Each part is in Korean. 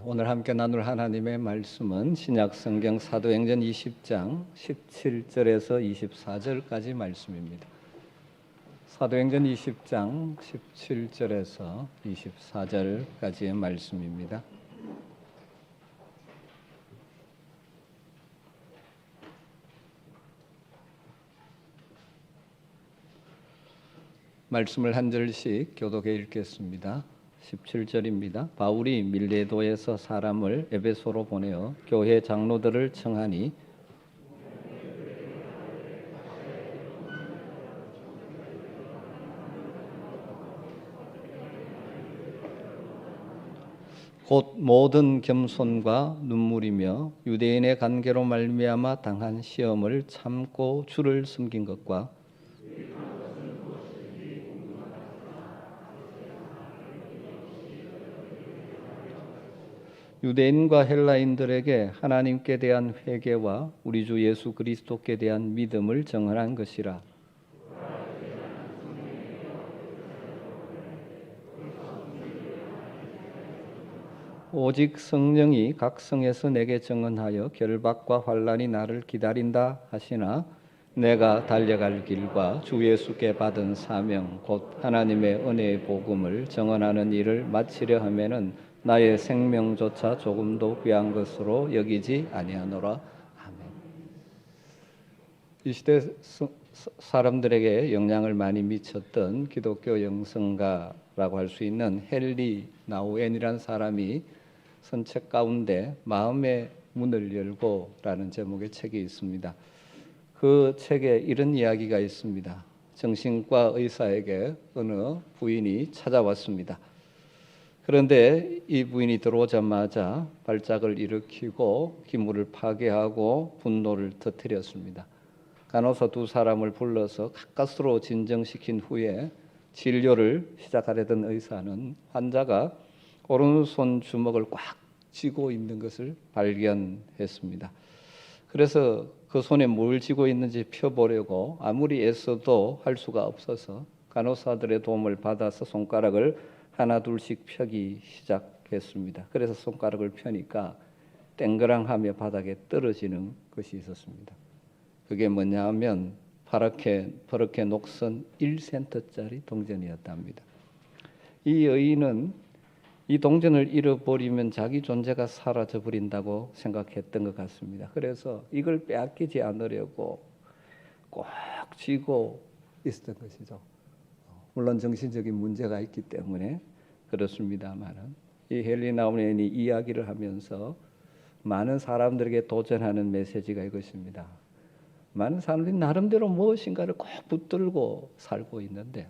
오늘 함께 나눌 하나님의 말씀은 신약성경 사도행전 20장 17절에서 24절까지 말씀입니다. 사도행전 20장 17절에서 24절까지의 말씀입니다. 말씀을 한 절씩 교독해 읽겠습니다. 17절입니다. 바울이 밀레도에서 사람을 에베소로 보내어 교회 장로들을 청하니 곧 모든 겸손과 눈물이며 유대인의 관계로 말미암아 당한 시험을 참고 주를 섬긴 것과 유대인과 헬라인들에게 하나님께 대한 회개와 우리 주 예수 그리스도께 대한 믿음을 증언한 것이라. 오직 성령이 각 성에서 내게 증언하여 결박과 환난이 나를 기다린다 하시나 내가 달려갈 길과 주 예수께 받은 사명 곧 하나님의 은혜의 복음을 증언하는 일을 마치려 하면은 나의 생명조차 조금도 귀한 것으로 여기지 아니하노라. 아멘. 이 시대 사람들에게 영향을 많이 미쳤던 기독교 영성가라고 할 수 있는 헨리 나우엔이라는 사람이 쓴 책 가운데 마음의 문을 열고라는 제목의 책이 있습니다. 그 책에 이런 이야기가 있습니다. 정신과 의사에게 어느 부인이 찾아왔습니다. 그런데 이 부인이 들어오자마자 발작을 일으키고 기물을 파괴하고 분노를 터뜨렸습니다. 간호사 두 사람을 불러서 가까스로 진정시킨 후에 진료를 시작하려던 의사는 환자가 오른손 주먹을 꽉 쥐고 있는 것을 발견했습니다. 그래서 그 손에 뭘 쥐고 있는지 펴보려고 아무리 애써도 할 수가 없어서 간호사들의 도움을 받아서 손가락을 하나 둘씩 펴기 시작했습니다. 그래서 손가락을 펴니까 땡그랑하며 바닥에 떨어지는 것이 있었습니다. 그게 뭐냐 하면 퍼렇게 녹슨 1센트짜리 동전이었답니다. 이 여인은 이 동전을 잃어버리면 자기 존재가 사라져버린다고 생각했던 것 같습니다. 그래서 이걸 빼앗기지 않으려고 꼭 쥐고 있었던 것이죠. 물론 정신적인 문제가 있기 때문에 그렇습니다만은 이 헨리 나우엔이 이야기를 하면서 많은 사람들에게 도전하는 메시지가 이것입니다. 많은 사람들이 나름대로 무엇인가를 꼭 붙들고 살고 있는데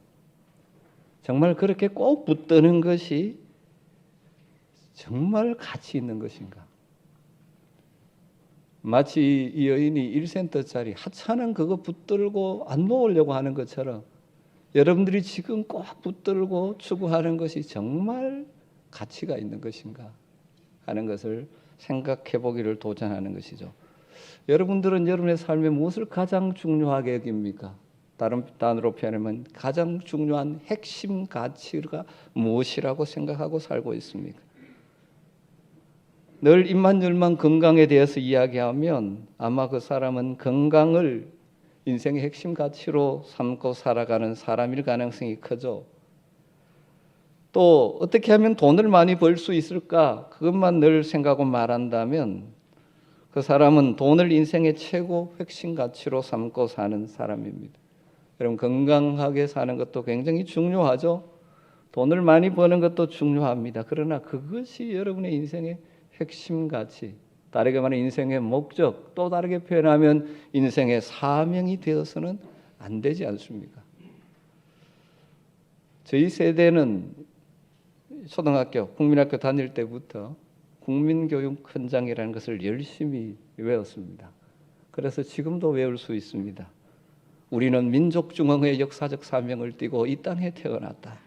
정말 그렇게 꼭 붙드는 것이 정말 가치 있는 것인가? 마치 이 여인이 1센트짜리 하찮은 그거 붙들고 안 놓으려고 하는 것처럼 여러분들이 지금 꼭 붙들고 추구하는 것이 정말 가치가 있는 것인가 하는 것을 생각해 보기를 도전하는 것이죠. 여러분들은 여러분의 삶에 무엇을 가장 중요하게 여깁니까? 다른 단어로 표현하면 가장 중요한 핵심 가치가 무엇이라고 생각하고 살고 있습니까? 늘 입만열만 건강에 대해서 이야기하면 아마 그 사람은 건강을 인생의 핵심 가치로 삼고 살아가는 사람일 가능성이 크죠. 또 어떻게 하면 돈을 많이 벌 수 있을까? 그것만 늘 생각하고 말한다면 그 사람은 돈을 인생의 최고 핵심 가치로 삼고 사는 사람입니다. 여러분 건강하게 사는 것도 굉장히 중요하죠. 돈을 많이 버는 것도 중요합니다. 그러나 그것이 여러분의 인생의 핵심 가치, 다르게 말하면 인생의 목적, 또 다르게 표현하면 인생의 사명이 되어서는 안 되지 않습니까? 저희 세대는 초등학교, 국민학교 다닐 때부터 국민교육 헌장이라는 것을 열심히 외웠습니다. 그래서 지금도 외울 수 있습니다. 우리는 민족중흥의 역사적 사명을 띠고 이 땅에 태어났다.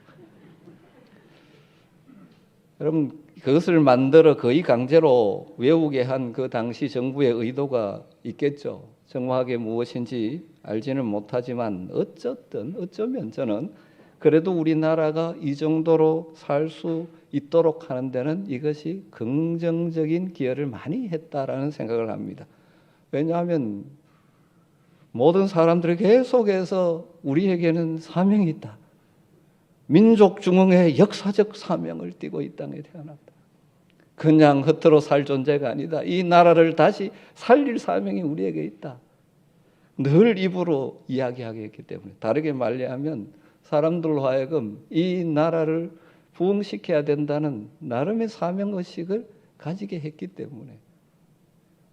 여러분 그것을 만들어 거의 강제로 외우게 한 그 당시 정부의 의도가 있겠죠. 정확하게 무엇인지 알지는 못하지만 어쩌면 저는 그래도 우리나라가 이 정도로 살 수 있도록 하는 데는 이것이 긍정적인 기여를 많이 했다라는 생각을 합니다. 왜냐하면 모든 사람들이 계속해서 우리에게는 사명이 있다. 민족 중흥의 역사적 사명을 띠고 이 땅에 태어났다. 그냥 겉으로 살 존재가 아니다. 이 나라를 다시 살릴 사명이 우리에게 있다. 늘 입으로 이야기하게 했기 때문에, 다르게 말하면 사람들로 하여금 이 나라를 부흥시켜야 된다는 나름의 사명의식을 가지게 했기 때문에,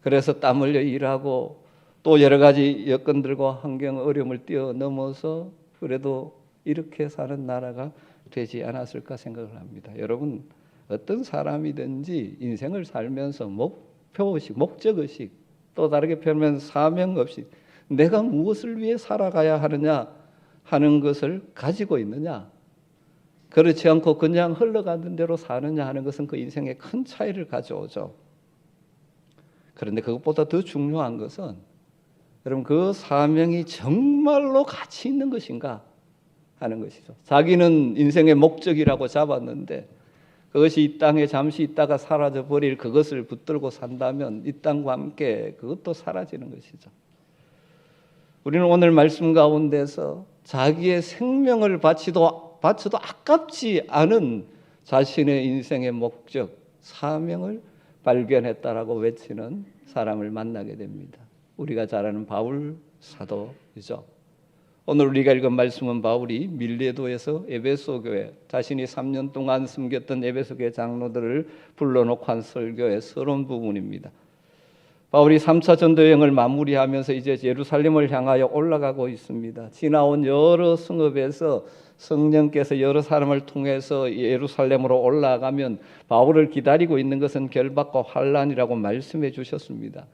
그래서 땀 흘려 일하고 또 여러 가지 여건들과 환경 어려움을 뛰어넘어서 그래도 이렇게 사는 나라가 되지 않았을까 생각을 합니다. 여러분, 어떤 사람이든지 인생을 살면서 목표의식, 목적의식, 또 다르게 표현하면 사명의식, 내가 무엇을 위해 살아가야 하느냐 하는 것을 가지고 있느냐, 그렇지 않고 그냥 흘러가는 대로 사느냐 하는 것은 그 인생에 큰 차이를 가져오죠. 그런데 그것보다 더 중요한 것은 여러분, 그 사명이 정말로 가치 있는 것인가 하는 것이죠. 자기는 인생의 목적이라고 잡았는데 그것이 이 땅에 잠시 있다가 사라져 버릴 그것을 붙들고 산다면 이 땅과 함께 그것도 사라지는 것이죠. 우리는 오늘 말씀 가운데서 자기의 생명을 바쳐도 아깝지 않은 자신의 인생의 목적, 사명을 발견했다라고 외치는 사람을 만나게 됩니다. 우리가 잘 아는 바울 사도이죠. 오늘 우리가 읽은 말씀은 바울이 밀레도에서 에베소 교회, 자신이 3년 동안 섬겼던 에베소 교회 장로들을 불러놓고 한 설교의 서론 부분입니다. 바울이 3차 전도 여행을 마무리하면서 이제 예루살렘을 향하여 올라가고 있습니다. 지나온 여러 성읍에서 성령께서 여러 사람을 통해서 예루살렘으로 올라가면 바울을 기다리고 있는 것은 결박과 환난이라고 말씀해 주셨습니다.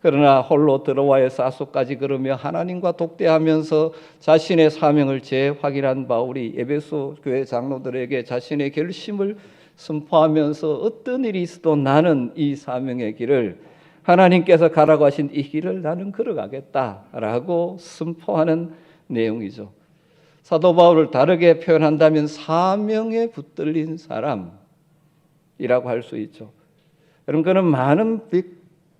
그러나 홀로 들어와야 사소까지 걸으며 하나님과 독대하면서 자신의 사명을 재확인한 바울이 에베소 교회 장로들에게 자신의 결심을 선포하면서 어떤 일이 있어도 나는 이 사명의 길을, 하나님께서 가라고 하신 이 길을 나는 걸어가겠다라고 선포하는 내용이죠. 사도 바울을 다르게 표현한다면 사명에 붙들린 사람이라고 할 수 있죠. 여러분, 그는 많은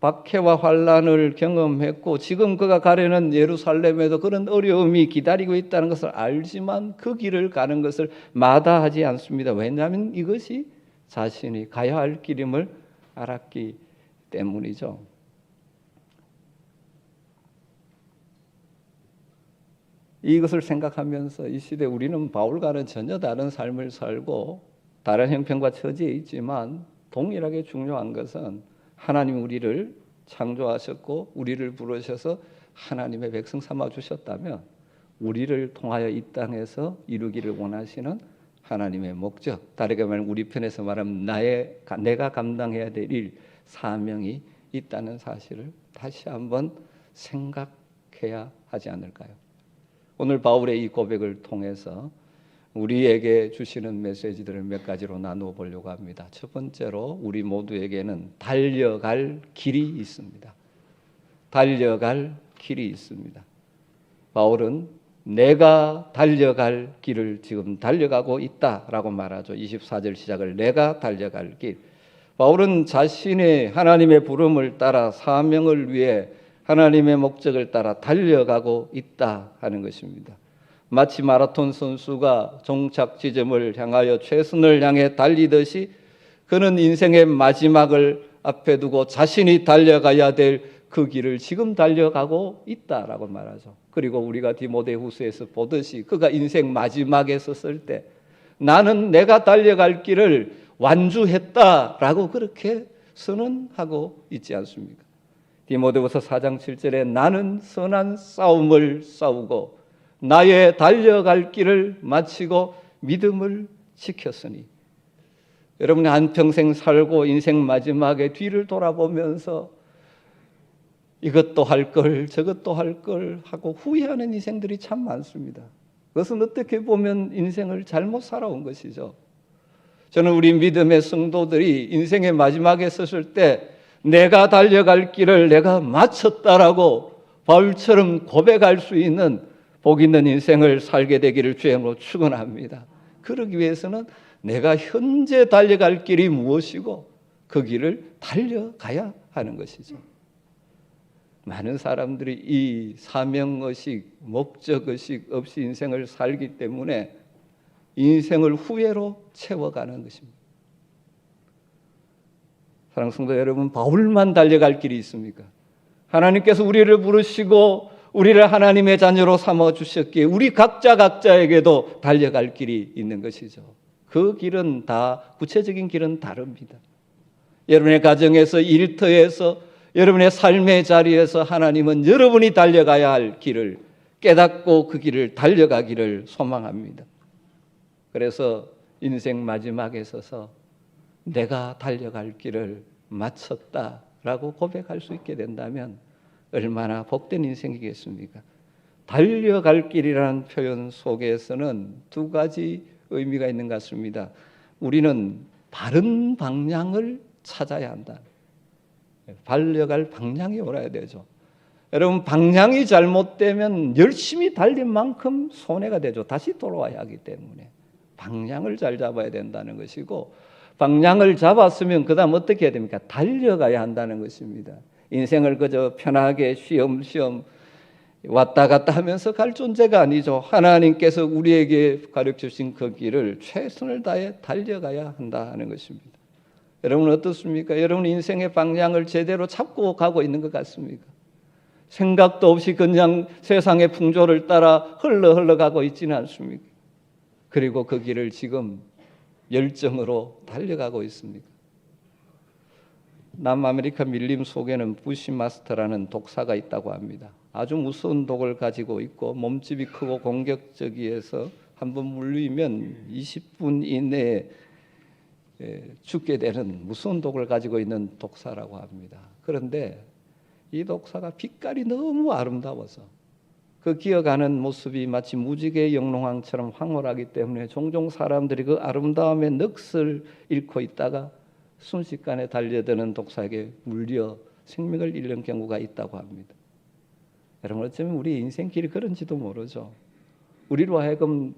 박해와 환난을 경험했고 지금 그가 가려는 예루살렘에도 그런 어려움이 기다리고 있다는 것을 알지만 그 길을 가는 것을 마다하지 않습니다. 왜냐하면 이것이 자신이 가야 할 길임을 알았기 때문이죠. 이것을 생각하면서 이 시대 우리는 바울과는 전혀 다른 삶을 살고 다른 형편과 처지에 있지만 동일하게 중요한 것은 하나님 우리를 창조하셨고 우리를 부르셔서 하나님의 백성 삼아 주셨다면 우리를 통하여 이 땅에서 이루기를 원하시는 하나님의 목적, 다르게 말하면 우리 편에서 말하면 내가 감당해야 될 일, 사명이 있다는 사실을 다시 한번 생각해야 하지 않을까요? 오늘 바울의 이 고백을 통해서 우리에게 주시는 메시지들을 몇 가지로 나누어 보려고 합니다. 첫 번째로 우리 모두에게는 달려갈 길이 있습니다. 달려갈 길이 있습니다. 바울은 내가 달려갈 길을 지금 달려가고 있다라고 말하죠. 24절 시작을 내가 달려갈 길. 바울은 자신의 하나님의 부름을 따라 사명을 위해 하나님의 목적을 따라 달려가고 있다 하는 것입니다. 마치 마라톤 선수가 종착 지점을 향하여 최선을 향해 달리듯이 그는 인생의 마지막을 앞에 두고 자신이 달려가야 될 그 길을 지금 달려가고 있다라고 말하죠. 그리고 우리가 디모데후서에서 보듯이 그가 인생 마지막에 섰을 때 나는 내가 달려갈 길을 완주했다라고 그렇게 선언하고 있지 않습니까? 디모데후서 4장 7절에 나는 선한 싸움을 싸우고 나의 달려갈 길을 마치고 믿음을 지켰으니, 여러분이 한평생 살고 인생 마지막에 뒤를 돌아보면서 이것도 할 걸 저것도 할 걸 하고 후회하는 인생들이 참 많습니다. 그것은 어떻게 보면 인생을 잘못 살아온 것이죠. 저는 우리 믿음의 성도들이 인생의 마지막에 섰을 때 내가 달려갈 길을 내가 마쳤다라고 바울처럼 고백할 수 있는 복 있는 인생을 살게 되기를 주님으로 축원합니다. 그러기 위해서는 내가 현재 달려갈 길이 무엇이고 그 길을 달려가야 하는 것이죠. 많은 사람들이 이 사명의식, 목적의식 없이 인생을 살기 때문에 인생을 후회로 채워가는 것입니다. 사랑하는 성도 여러분, 바울만 달려갈 길이 있습니까? 하나님께서 우리를 부르시고 우리를 하나님의 자녀로 삼아 주셨기에 우리 각자에게도 달려갈 길이 있는 것이죠. 그 길은 다, 구체적인 길은 다릅니다. 여러분의 가정에서, 일터에서, 여러분의 삶의 자리에서 하나님은 여러분이 달려가야 할 길을 깨닫고 그 길을 달려가기를 소망합니다. 그래서 인생 마지막에 서서 내가 달려갈 길을 마쳤다라고 고백할 수 있게 된다면 얼마나 복된 인생이겠습니까? 달려갈 길이라는 표현 속에서는 두 가지 의미가 있는 것 같습니다. 우리는 바른 방향을 찾아야 한다. 달려갈 방향이 옳아야 되죠. 여러분, 방향이 잘못되면 열심히 달린 만큼 손해가 되죠. 다시 돌아와야 하기 때문에 방향을 잘 잡아야 된다는 것이고, 방향을 잡았으면 그 다음 어떻게 해야 됩니까? 달려가야 한다는 것입니다. 인생을 그저 편하게 쉬엄쉬엄 왔다 갔다 하면서 갈 존재가 아니죠. 하나님께서 우리에게 가르쳐주신 그 길을 최선을 다해 달려가야 한다는 것입니다. 여러분 어떻습니까? 여러분 인생의 방향을 제대로 잡고 가고 있는 것 같습니까? 생각도 없이 그냥 세상의 풍조를 따라 흘러가고 있지는 않습니까? 그리고 그 길을 지금 열정으로 달려가고 있습니까? 남아메리카 밀림 속에는 부시마스터라는 독사가 있다고 합니다. 아주 무서운 독을 가지고 있고 몸집이 크고 공격적이어서 한번 물리면 20분 이내에 죽게 되는 무서운 독을 가지고 있는 독사라고 합니다. 그런데 이 독사가 빛깔이 너무 아름다워서 그 기어가는 모습이 마치 무지개 영롱왕처럼 황홀하기 때문에 종종 사람들이 그 아름다움의 넋을 잃고 있다가 순식간에 달려드는 독사에게 물려 생명을 잃는 경우가 있다고 합니다. 여러분 어쩌면 우리 인생길이 그런지도 모르죠. 우리로 하여금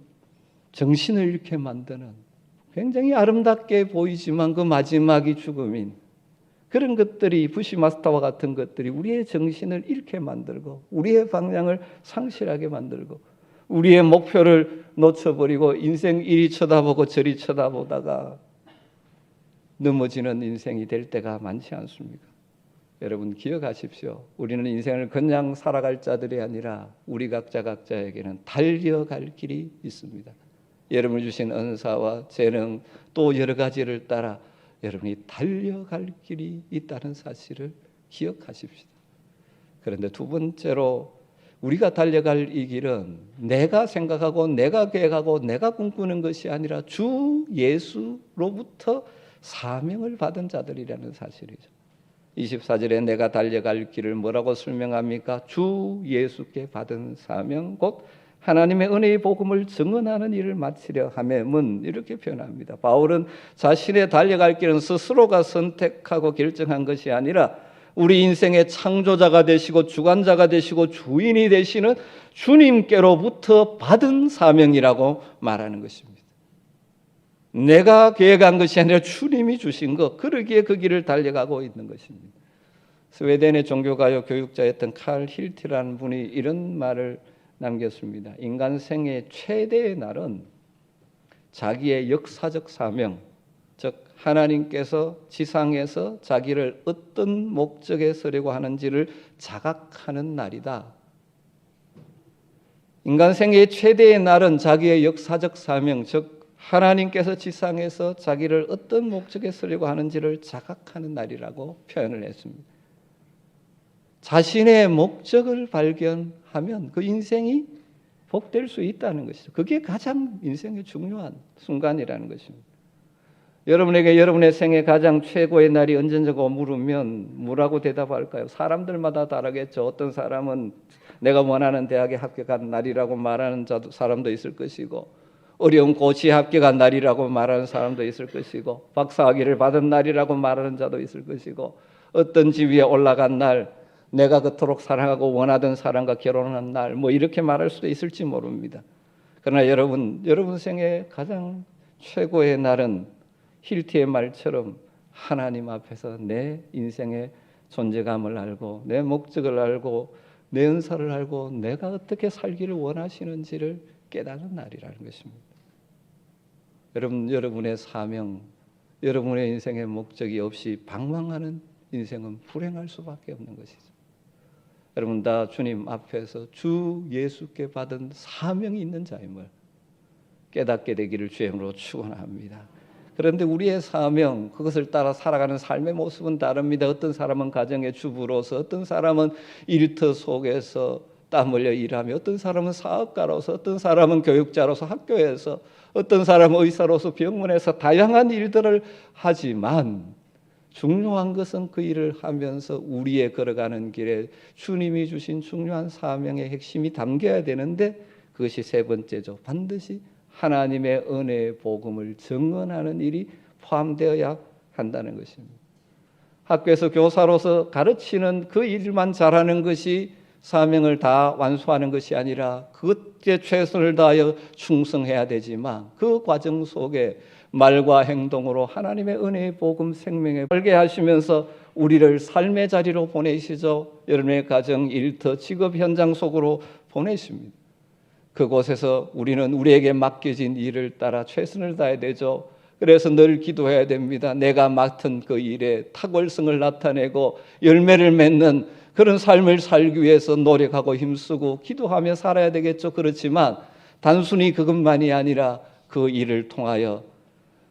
정신을 잃게 만드는 굉장히 아름답게 보이지만 그 마지막이 죽음인 그런 것들이, 부시마스터와 같은 것들이 우리의 정신을 잃게 만들고 우리의 방향을 상실하게 만들고 우리의 목표를 놓쳐버리고 인생 이리 쳐다보고 저리 쳐다보다가 넘어지는 인생이 될 때가 많지 않습니까? 여러분 기억하십시오. 우리는 인생을 그냥 살아갈 자들이 아니라 우리 각자에게는 달려갈 길이 있습니다. 여러분이 주신 은사와 재능 또 여러 가지를 따라 여러분이 달려갈 길이 있다는 사실을 기억하십시다. 그런데 두 번째로 우리가 달려갈 이 길은 내가 생각하고 내가 계획하고 내가 꿈꾸는 것이 아니라 주 예수로부터 사명을 받은 자들이라는 사실이죠. 24절에 내가 달려갈 길을 뭐라고 설명합니까? 주 예수께 받은 사명 곧 하나님의 은혜의 복음을 증언하는 일을 마치려 함은 이렇게 표현합니다. 바울은 자신의 달려갈 길은 스스로가 선택하고 결정한 것이 아니라 우리 인생의 창조자가 되시고 주관자가 되시고 주인이 되시는 주님께로부터 받은 사명이라고 말하는 것입니다. 내가 계획한 것이 아니라 주님이 주신 것, 그러기에 그 길을 달려가고 있는 것입니다. 스웨덴의 종교가요 교육자였던 칼 힐티라는 분이 이런 말을 남겼습니다. 인간 생의 최대의 날은 자기의 역사적 사명, 즉 하나님께서 지상에서 자기를 어떤 목적에 쓰려고 하는지를 자각하는 날이다. 인간 생의 최대의 날은 자기의 역사적 사명, 즉 하나님께서 지상에서 자기를 어떤 목적에 쓰려고 하는지를 자각하는 날이라고 표현을 했습니다. 자신의 목적을 발견하면 그 인생이 복될 수 있다는 것이죠. 그게 가장 인생의 중요한 순간이라는 것입니다. 여러분에게 여러분의 생애 가장 최고의 날이 언제냐고 물으면 뭐라고 대답할까요? 사람들마다 다르겠죠. 어떤 사람은 내가 원하는 대학에 합격한 날이라고 말하는 사람도 있을 것이고, 어려운 고시에 합격한 날이라고 말하는 사람도 있을 것이고, 박사학위를 받은 날이라고 말하는 자도 있을 것이고, 어떤 집 위에 올라간 날, 내가 그토록 사랑하고 원하던 사람과 결혼한 날, 뭐 이렇게 말할 수도 있을지 모릅니다. 그러나 여러분 생애 가장 최고의 날은 힐티의 말처럼 하나님 앞에서 내 인생의 존재감을 알고 내 목적을 알고 내 은사를 알고 내가 어떻게 살기를 원하시는지를 깨닫는 날이라는 것입니다. 여러분, 여러분의 사명, 여러분의 인생의 목적이 없이 방황하는 인생은 불행할 수밖에 없는 것이죠. 여러분 다 주님 앞에서 주 예수께 받은 사명이 있는 자임을 깨닫게 되기를 주의 이름으로 축원합니다. 그런데 우리의 사명, 그것을 따라 살아가는 삶의 모습은 다릅니다. 어떤 사람은 가정의 주부로서, 어떤 사람은 일터 속에서 땀 흘려 일하며, 어떤 사람은 사업가로서, 어떤 사람은 교육자로서 학교에서, 어떤 사람은 의사로서 병원에서 다양한 일들을 하지만 중요한 것은 그 일을 하면서 우리의 걸어가는 길에 주님이 주신 중요한 사명의 핵심이 담겨야 되는데, 그것이 세 번째죠. 반드시 하나님의 은혜의 복음을 증언하는 일이 포함되어야 한다는 것입니다. 학교에서 교사로서 가르치는 그 일만 잘하는 것이 사명을 다 완수하는 것이 아니라 그것에 최선을 다하여 충성해야 되지만, 그 과정 속에 말과 행동으로 하나님의 은혜의 복음 생명에 살게 하시면서 우리를 삶의 자리로 보내시죠. 여러분의 가정, 일터, 직업 현장 속으로 보내십니다. 그곳에서 우리는 우리에게 맡겨진 일을 따라 최선을 다해야 되죠. 그래서 늘 기도해야 됩니다. 내가 맡은 그 일에 탁월성을 나타내고 열매를 맺는 그런 삶을 살기 위해서 노력하고 힘쓰고 기도하며 살아야 되겠죠. 그렇지만 단순히 그것만이 아니라 그 일을 통하여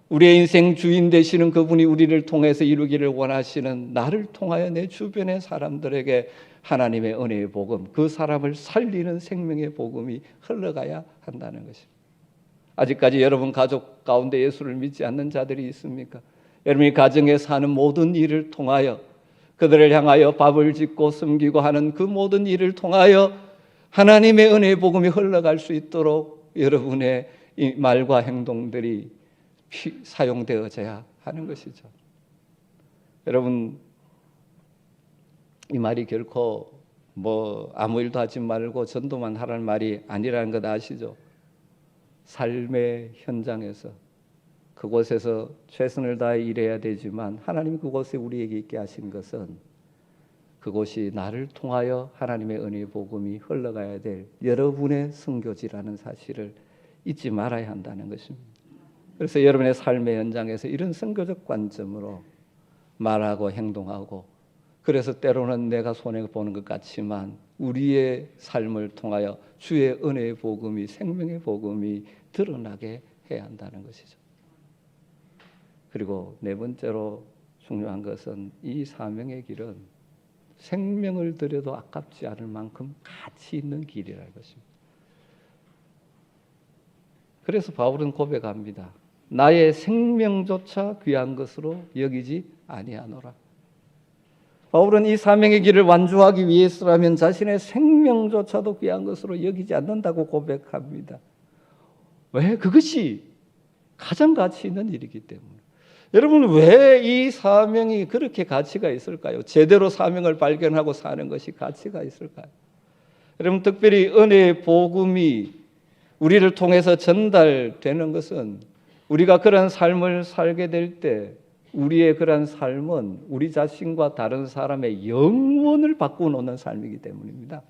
우리의 인생 주인 되시는 그분이 우리를 통해서 이루기를 원하시는 나를 통하여 내 주변의 사람들에게 하나님의 은혜의 복음, 그 사람을 살리는 생명의 복음이 흘러가야 한다는 것입니다. 아직까지 여러분 가족 가운데 예수를 믿지 않는 자들이 있습니까? 여러분이 가정에 사는 모든 일을 통하여, 그들을 향하여 밥을 짓고 섬기고 하는 그 모든 일을 통하여 하나님의 은혜의 복음이 흘러갈 수 있도록 여러분의 이 말과 행동들이 사용되어져야 하는 것이죠. 여러분, 이 말이 결코 아무 일도 하지 말고 전도만 하라는 말이 아니라는 것 아시죠? 삶의 현장에서 그곳에서 최선을 다해 일해야 되지만 하나님이 그곳에 우리에게 있게 하신 것은 그곳이 나를 통하여 하나님의 은혜의 복음이 흘러가야 될 여러분의 선교지라는 사실을 잊지 말아야 한다는 것입니다. 그래서 여러분의 삶의 현장에서 이런 선교적 관점으로 말하고 행동하고, 그래서 때로는 내가 손해보는 것 같지만 우리의 삶을 통하여 주의 은혜의 복음이, 생명의 복음이 드러나게 해야 한다는 것이죠. 그리고 네 번째로 중요한 것은 이 사명의 길은 생명을 들여도 아깝지 않을 만큼 가치 있는 길이라는 것입니다. 그래서 바울은 고백합니다. 나의 생명조차 귀한 것으로 여기지 아니하노라. 바울은 이 사명의 길을 완주하기 위해서라면 자신의 생명조차도 귀한 것으로 여기지 않는다고 고백합니다. 왜? 그것이 가장 가치 있는 일이기 때문에. 여러분, 왜 이 사명이 그렇게 가치가 있을까요? 제대로 사명을 발견하고 사는 것이 가치가 있을까요? 여러분, 특별히 은혜의 복음이 우리를 통해서 전달되는 것은 우리가 그런 삶을 살게 될 때 우리의 그런 삶은 우리 자신과 다른 사람의 영혼을 바꾸는 삶이기 때문입니다.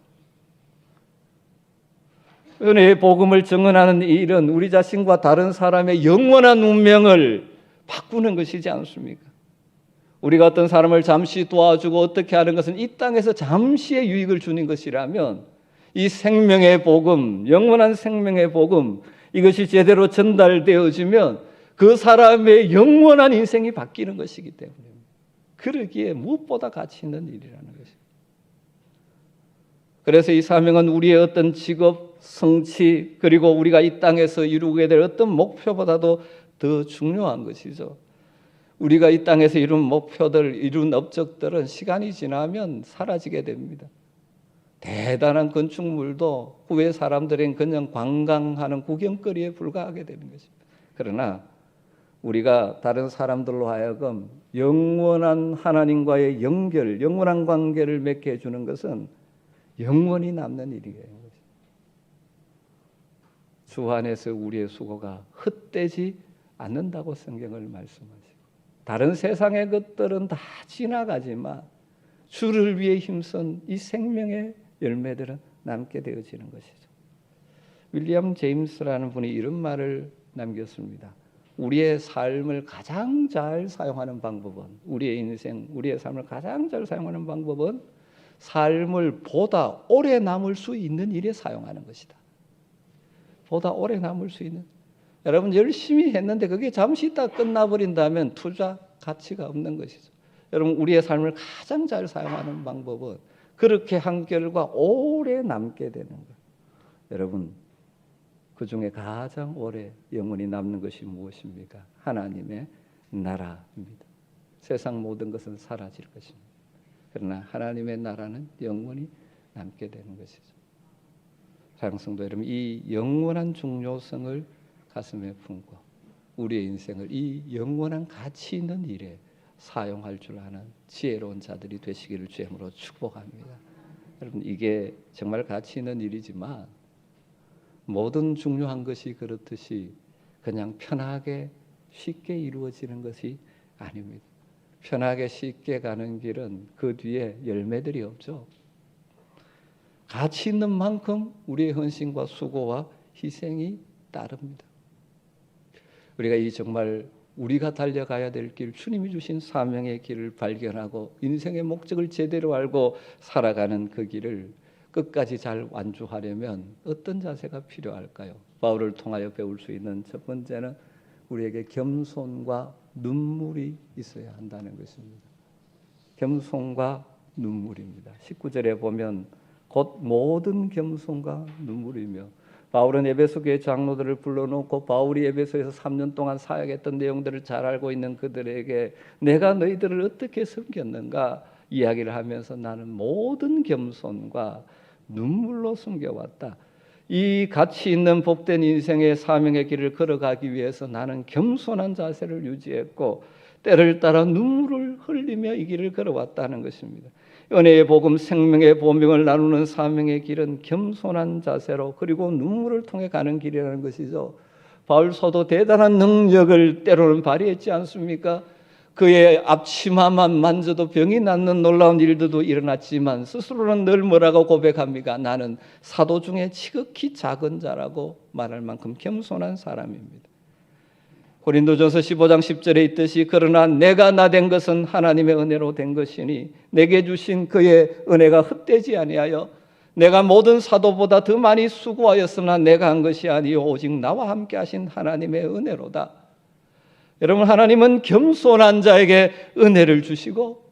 은혜의 복음을 증언하는 일은 우리 자신과 다른 사람의 영원한 운명을 바꾸는 것이지 않습니까? 우리가 어떤 사람을 잠시 도와주고 어떻게 하는 것은 이 땅에서 잠시의 유익을 주는 것이라면, 이 생명의 복음, 영원한 생명의 복음, 이것이 제대로 전달되어지면 그 사람의 영원한 인생이 바뀌는 것이기 때문에, 그러기에 무엇보다 가치 있는 일이라는 것입니다. 그래서 이 사명은 우리의 어떤 직업, 성취, 그리고 우리가 이 땅에서 이루게 될 어떤 목표보다도 더 중요한 것이죠. 우리가 이 땅에서 이룬 목표들, 이룬 업적들은 시간이 지나면 사라지게 됩니다. 대단한 건축물도 후에 사람들은 그냥 관광하는 구경거리에 불과하게 되는 것입니다. 그러나 우리가 다른 사람들로 하여금 영원한 하나님과의 연결, 영원한 관계를 맺게 해주는 것은 영원히 남는 일이에요. 주 안에서 우리의 수고가 헛되지 않는다고 성경을 말씀하시고 다른 세상의 것들은 다 지나가지만 주를 위해 힘쓴 이 생명의 열매들은 남게 되어지는 것이죠. 윌리엄 제임스라는 분이 이런 말을 남겼습니다. 우리의 삶을 가장 잘 사용하는 방법은 우리의 인생, 우리의 삶을 가장 잘 사용하는 방법은 삶을 보다 오래 남을 수 있는 일에 사용하는 것이다. 보다 오래 남을 수 있는. 여러분 열심히 했는데 그게 잠시 있다 끝나버린다면 투자 가치가 없는 것이죠. 여러분 우리의 삶을 가장 잘 사용하는 방법은 그렇게 한 결과 오래 남게 되는 거예요. 여러분 그 중에 가장 오래 영원히 남는 것이 무엇입니까? 하나님의 나라입니다. 세상 모든 것은 사라질 것입니다. 그러나 하나님의 나라는 영원히 남게 되는 것이죠. 사랑하는 성도 여러분, 이 영원한 중요성을 가슴에 품고 우리의 인생을 이 영원한 가치 있는 일에 사용할 줄 아는 지혜로운 자들이 되시기를 주님으로 축복합니다. 여러분 이게 정말 가치 있는 일이지만 모든 중요한 것이 그렇듯이 그냥 편하게 쉽게 이루어지는 것이 아닙니다. 편하게 쉽게 가는 길은 그 뒤에 열매들이 없죠. 가치 있는 만큼 우리의 헌신과 수고와 희생이 따릅니다. 우리가 이 정말 우리가 달려가야 될 길, 주님이 주신 사명의 길을 발견하고 인생의 목적을 제대로 알고 살아가는 그 길을 끝까지 잘 완주하려면 어떤 자세가 필요할까요? 바울을 통하여 배울 수 있는 첫 번째는 우리에게 겸손과 눈물이 있어야 한다는 것입니다. 겸손과 눈물입니다. 19절에 보면 곧 모든 겸손과 눈물이며 바울은 에베소 교회 장로들을 불러놓고 바울이 에베소에서 3년 동안 사역했던 내용들을 잘 알고 있는 그들에게 내가 너희들을 어떻게 섬겼는가 이야기를 하면서 나는 모든 겸손과 눈물로 섬겨왔다. 이 가치 있는 복된 인생의 사명의 길을 걸어가기 위해서 나는 겸손한 자세를 유지했고 때를 따라 눈물을 흘리며 이 길을 걸어왔다는 것입니다. 은혜의 복음, 생명의 보명을 나누는 사명의 길은 겸손한 자세로 그리고 눈물을 통해 가는 길이라는 것이죠. 바울 사도 대단한 능력을 때로는 발휘했지 않습니까? 그의 앞치마만 만져도 병이 낫는 놀라운 일들도 일어났지만 스스로는 늘 뭐라고 고백합니까? 나는 사도 중에 지극히 작은 자라고 말할 만큼 겸손한 사람입니다. 고린도전서 15장 10절에 있듯이 그러나 내가 나 된 것은 하나님의 은혜로 된 것이니 내게 주신 그의 은혜가 헛되지 아니하여 내가 모든 사도보다 더 많이 수고하였으나 내가 한 것이 아니요 오직 나와 함께 하신 하나님의 은혜로다. 여러분 하나님은 겸손한 자에게 은혜를 주시고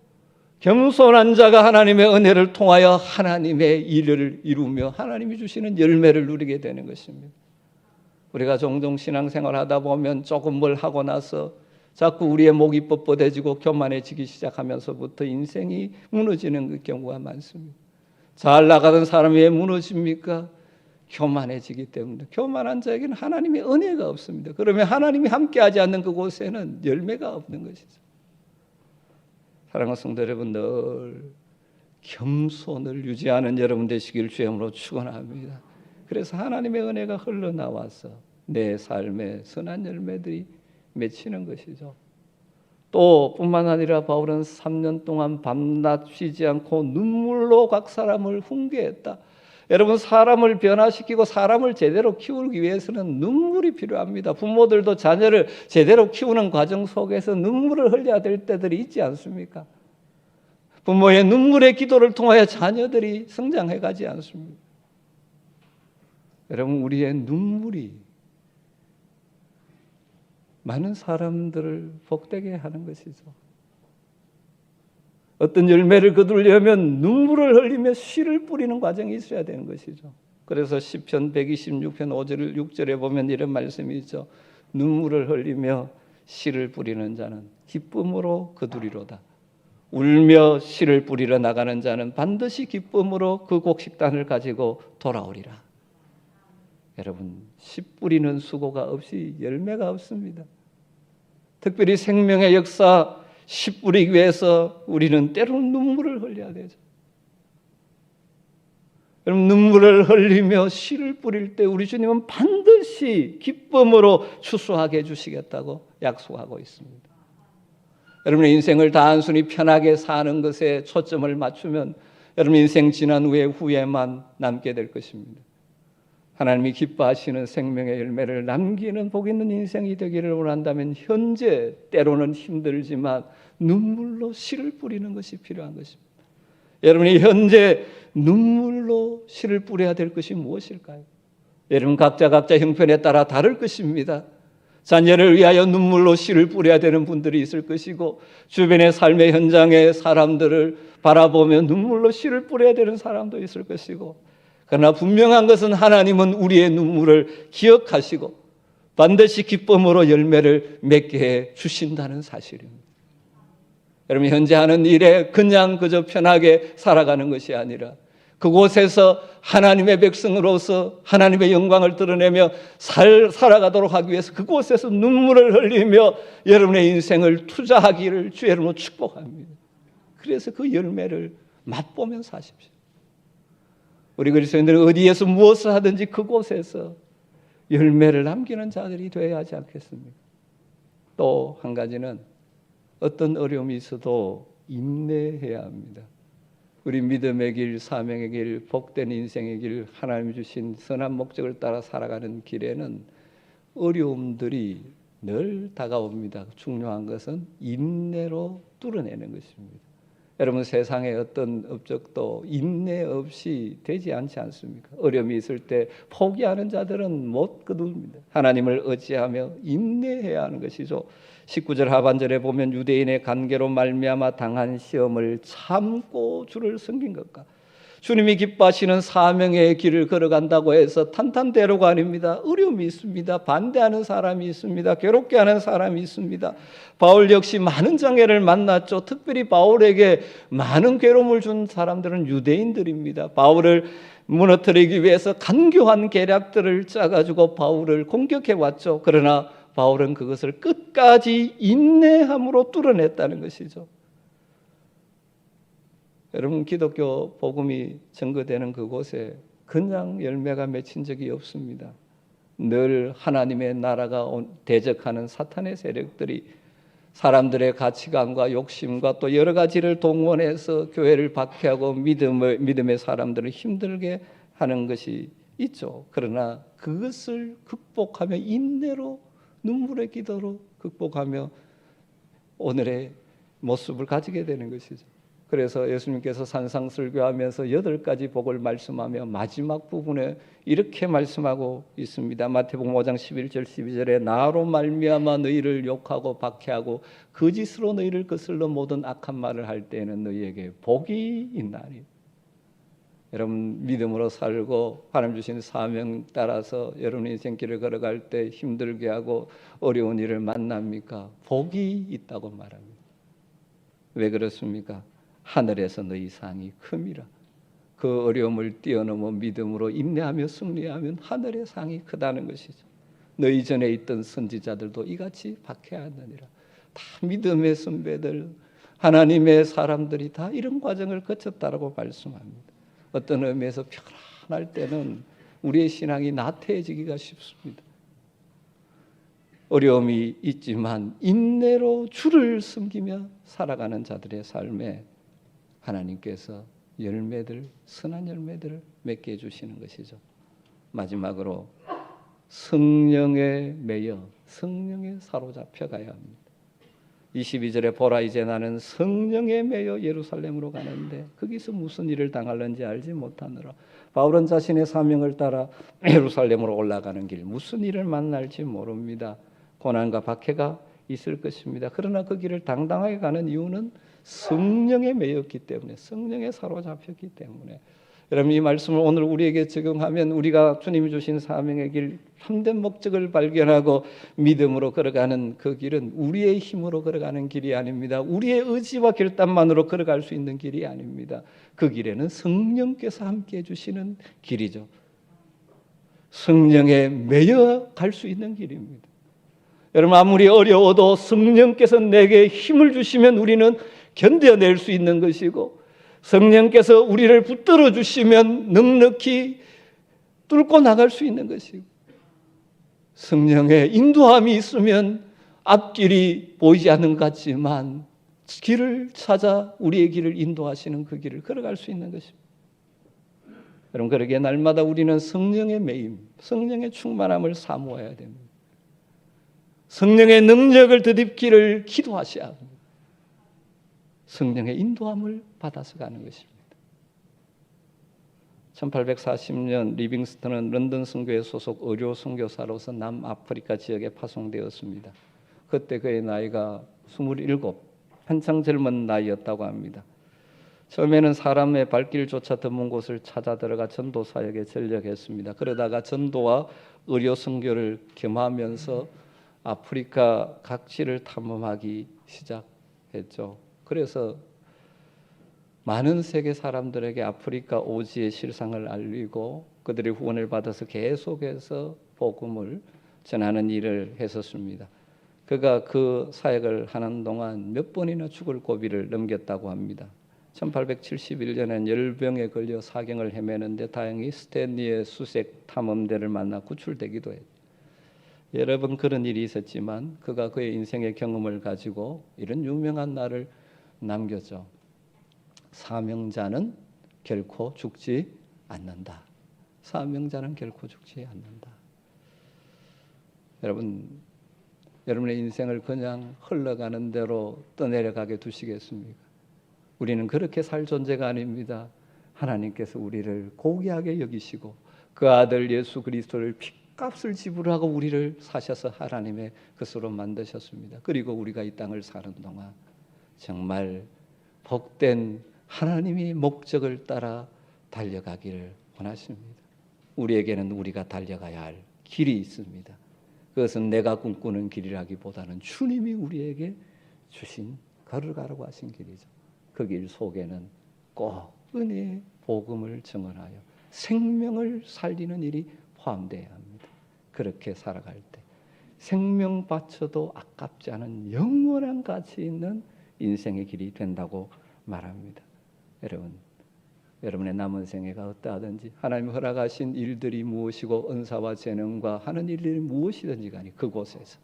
겸손한 자가 하나님의 은혜를 통하여 하나님의 일을 이루며 하나님이 주시는 열매를 누리게 되는 것입니다. 우리가 종종 신앙생활 하다 보면 조금 뭘 하고 나서 자꾸 우리의 목이 뻣뻣해지고 교만해지기 시작하면서부터 인생이 무너지는 그 경우가 많습니다. 잘 나가던 사람이 왜 무너집니까? 교만해지기 때문에. 교만한 자에게는 하나님의 은혜가 없습니다. 그러면 하나님이 함께하지 않는 그곳에는 열매가 없는 것이죠. 사랑하는 성도 여러분, 늘 겸손을 유지하는 여러분 되시길 주님으로 축원합니다. 그래서 하나님의 은혜가 흘러나와서 내 삶에 선한 열매들이 맺히는 것이죠. 또 뿐만 아니라 바울은 3년 동안 밤낮 쉬지 않고 눈물로 각 사람을 훈계했다. 여러분 사람을 변화시키고 사람을 제대로 키우기 위해서는 눈물이 필요합니다. 부모들도 자녀를 제대로 키우는 과정 속에서 눈물을 흘려야 될 때들이 있지 않습니까? 부모의 눈물의 기도를 통하여 자녀들이 성장해 가지 않습니다. 여러분 우리의 눈물이 많은 사람들을 복되게 하는 것이죠. 어떤 열매를 거두려면 눈물을 흘리며 씨를 뿌리는 과정이 있어야 되는 것이죠. 그래서 시편 126편 5절 6절에 보면 이런 말씀이 있죠. 눈물을 흘리며 씨를 뿌리는 자는 기쁨으로 거두리로다. 울며 씨를 뿌리러 나가는 자는 반드시 기쁨으로 그 곡식단을 가지고 돌아오리라. 여러분, 씨 뿌리는 수고가 없이 열매가 없습니다. 특별히 생명의 역사 씨 뿌리기 위해서 우리는 때로는 눈물을 흘려야 되죠. 여러분, 눈물을 흘리며 씨를 뿌릴 때 우리 주님은 반드시 기쁨으로 추수하게 해주시겠다고 약속하고 있습니다. 여러분의 인생을 단순히 편하게 사는 것에 초점을 맞추면 여러분 인생 지난 후에 후회만 남게 될 것입니다. 하나님이 기뻐하시는 생명의 열매를 남기는 복 있는 인생이 되기를 원한다면 현재 때로는 힘들지만 눈물로 씨를 뿌리는 것이 필요한 것입니다. 여러분이 현재 눈물로 씨를 뿌려야 될 것이 무엇일까요? 여러분 각자 형편에 따라 다를 것입니다. 자녀를 위하여 눈물로 씨를 뿌려야 되는 분들이 있을 것이고, 주변의 삶의 현장의 사람들을 바라보며 눈물로 씨를 뿌려야 되는 사람도 있을 것이고, 그러나 분명한 것은 하나님은 우리의 눈물을 기억하시고 반드시 기쁨으로 열매를 맺게 해 주신다는 사실입니다. 여러분 현재 하는 일에 그냥 그저 편하게 살아가는 것이 아니라 그곳에서 하나님의 백성으로서 하나님의 영광을 드러내며 살아가도록 하기 위해서 그곳에서 눈물을 흘리며 여러분의 인생을 투자하기를 주의 이름으로 축복합니다. 그래서 그 열매를 맛보면 사십시오. 우리 그리스도인들은 어디에서 무엇을 하든지 그곳에서 열매를 남기는 자들이 되어야 하지 않겠습니까? 또 한 가지는 어떤 어려움이 있어도 인내해야 합니다. 우리 믿음의 길, 사명의 길, 복된 인생의 길, 하나님 주신 선한 목적을 따라 살아가는 길에는 어려움들이 늘 다가옵니다. 중요한 것은 인내로 뚫어내는 것입니다. 여러분 세상의 어떤 업적도 인내 없이 되지 않지 않습니까? 어려움이 있을 때 포기하는 자들은 못 거둡니다. 하나님을 의지하며 인내해야 하는 것이죠. 19절 하반절에 보면 유대인의 관계로 말미암아 당한 시험을 참고 주를 섬긴 것과 주님이 기뻐하시는 사명의 길을 걸어간다고 해서 탄탄대로가 아닙니다. 어려움이 있습니다. 반대하는 사람이 있습니다. 괴롭게 하는 사람이 있습니다. 바울 역시 많은 장애를 만났죠. 특별히 바울에게 많은 괴로움을 준 사람들은 유대인들입니다. 바울을 무너뜨리기 위해서 간교한 계략들을 짜가지고 바울을 공격해 왔죠. 그러나 바울은 그것을 끝까지 인내함으로 뚫어냈다는 것이죠. 여러분 기독교 복음이 증거되는 그곳에 그냥 열매가 맺힌 적이 없습니다. 늘 하나님의 나라가 대적하는 사탄의 세력들이 사람들의 가치관과 욕심과 또 여러 가지를 동원해서 교회를 박해하고 믿음의 사람들을 힘들게 하는 것이 있죠. 그러나 그것을 극복하며 인내로 눈물의 기도로 극복하며 오늘의 모습을 가지게 되는 것이죠. 그래서 예수님께서 산상설교하면서 8가지 복을 말씀하며 마지막 부분에 이렇게 말씀하고 있습니다. 마태복음 5장 11절 12절에 나로 말미암아 너희를 욕하고 박해하고 거짓으로 너희를 거슬러 모든 악한 말을 할 때에는 너희에게 복이 있나니. 여러분 믿음으로 살고 하나님 주신 사명 따라서 여러분의 인생길을 걸어갈 때 힘들게 하고 어려운 일을 만납니까? 복이 있다고 말합니다. 왜 그렇습니까? 하늘에서 너희 상이 큼이라. 그 어려움을 뛰어넘어 믿음으로 인내하며 승리하면 하늘의 상이 크다는 것이죠. 너희 전에 있던 선지자들도 이같이 박해하느니라. 다 믿음의 선배들, 하나님의 사람들이 다 이런 과정을 거쳤다라고 말씀합니다. 어떤 의미에서 편안할 때는 우리의 신앙이 나태해지기가 쉽습니다. 어려움이 있지만 인내로 주를 섬기며 살아가는 자들의 삶에 하나님께서 선한 열매들을 맺게 해주시는 것이죠. 마지막으로 성령에 매여 성령에 사로잡혀 가야 합니다. 22절에 보라 이제 나는 성령에 매여 예루살렘으로 가는데 거기서 무슨 일을 당할는지 알지 못하느라. 바울은 자신의 사명을 따라 예루살렘으로 올라가는 길 무슨 일을 만날지 모릅니다. 고난과 박해가 있을 것입니다. 그러나 그 길을 당당하게 가는 이유는 성령에 매였기 때문에, 성령에 사로잡혔기 때문에. 여러분 이 말씀을 오늘 우리에게 적용하면 우리가 주님이 주신 사명의 길, 참된 목적을 발견하고 믿음으로 걸어가는 그 길은 우리의 힘으로 걸어가는 길이 아닙니다. 우리의 의지와 결단만으로 걸어갈 수 있는 길이 아닙니다. 그 길에는 성령께서 함께해 주시는 길이죠. 성령에 매여 갈 수 있는 길입니다. 여러분 아무리 어려워도 성령께서 내게 힘을 주시면 우리는 견뎌낼 수 있는 것이고, 성령께서 우리를 붙들어 주시면 넉넉히 뚫고 나갈 수 있는 것이고, 성령의 인도함이 있으면 앞길이 보이지 않는 것 같지만 길을 찾아 우리의 길을 인도하시는 그 길을 걸어갈 수 있는 것입니다. 여러분, 그러기에 날마다 우리는 성령의 매임, 성령의 충만함을 사모해야 됩니다. 성령의 능력을 덧입기를 기도하셔야 합니다. 성령의 인도함을 받아서 가는 것입니다. 1840년 리빙스턴은 런던 선교회 소속 의료 선교사로서 남아프리카 지역에 파송되었습니다. 그때 그의 나이가 27, 한창 젊은 나이였다고 합니다. 처음에는 사람의 발길조차 드문 곳을 찾아 들어가 전도 사역에 전력했습니다. 그러다가 전도와 의료 선교를 겸하면서 아프리카 각지를 탐험하기 시작했죠. 그래서 많은 세계 사람들에게 아프리카 오지의 실상을 알리고 그들의 후원을 받아서 계속해서 복음을 전하는 일을 했었습니다. 그가 그 사역을 하는 동안 몇 번이나 죽을 고비를 넘겼다고 합니다. 1871년엔 열병에 걸려 사경을 헤매는데 다행히 스탠리의 수색 탐험대를 만나 구출되기도 했죠. 여러 번 그런 일이 있었지만 그가 그의 인생의 경험을 가지고 이런 유명한 말을 남겼죠. 사명자는 결코 죽지 않는다. 사명자는 결코 죽지 않는다. 여러분의 인생을 그냥 흘러가는 대로 떠내려가게 두시겠습니까? 우리는 그렇게 살 존재가 아닙니다. 하나님께서 우리를 고귀하게 여기시고 그 아들 예수 그리스도를 핏값을 지불하고 우리를 사셔서 하나님의 것으로 만드셨습니다. 그리고 우리가 이 땅을 사는 동안 정말 복된 하나님의 목적을 따라 달려가기를 원하십니다. 우리에게는 우리가 달려가야 할 길이 있습니다. 그것은 내가 꿈꾸는 길이라기보다는 주님이 우리에게 주신 걸어가라고 하신 길이죠. 그 길 속에는 꼭 은혜의 복음을 증언하여 생명을 살리는 일이 포함되어야 합니다. 그렇게 살아갈 때 생명 바쳐도 아깝지 않은 영원한 가치 있는 인생의 길이 된다고 말합니다. 여러분의 남은 생애가 어떠하든지 하나님이 허락하신 일들이 무엇이고 은사와 재능과 하는 일들이 무엇이든지 간에 그곳에서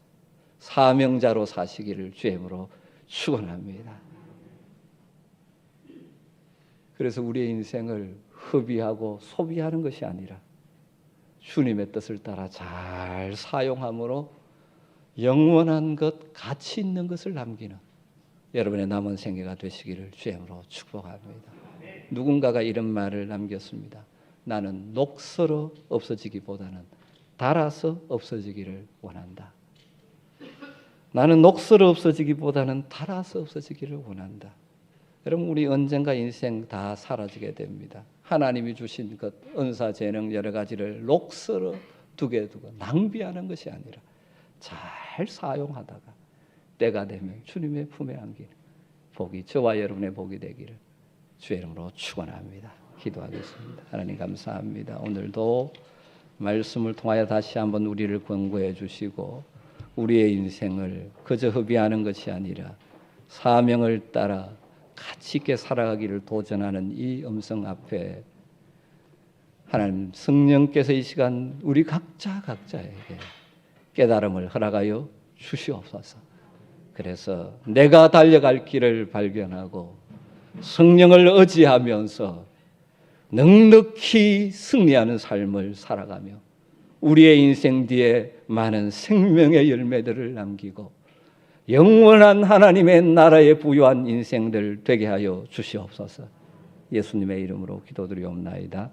사명자로 사시기를 주의 이름으로 축원합니다. 그래서 우리의 인생을 허비하고 소비하는 것이 아니라 주님의 뜻을 따라 잘 사용함으로 영원한 것, 가치 있는 것을 남기는 여러분의 남은 생애가 되시기를 주의 이름으로 축복합니다. 누군가가 이런 말을 남겼습니다. 나는 녹슬어 없어지기보다는 닳아서 없어지기를 원한다. 나는 녹슬어 없어지기보다는 닳아서 없어지기를 원한다. 여러분, 우리 언젠가 인생 다 사라지게 됩니다. 하나님이 주신 것, 은사, 재능 여러 가지를 녹슬어 두고 낭비하는 것이 아니라 잘 사용하다가 때가 되면 주님의 품에 안기는 복이 저와 여러분의 복이 되기를 주의 이름으로 축원합니다. 기도하겠습니다. 하나님 감사합니다. 오늘도 말씀을 통하여 다시 한번 우리를 권고해 주시고 우리의 인생을 그저 허비하는 것이 아니라 사명을 따라 가치 있게 살아가기를 도전하는 이 음성 앞에 하나님 성령께서 이 시간 우리 각자에게 깨달음을 허락하여 주시옵소서. 그래서 내가 달려갈 길을 발견하고 성령을 의지하면서 넉넉히 승리하는 삶을 살아가며 우리의 인생 뒤에 많은 생명의 열매들을 남기고 영원한 하나님의 나라에 부유한 인생들 되게 하여 주시옵소서. 예수님의 이름으로 기도드리옵나이다.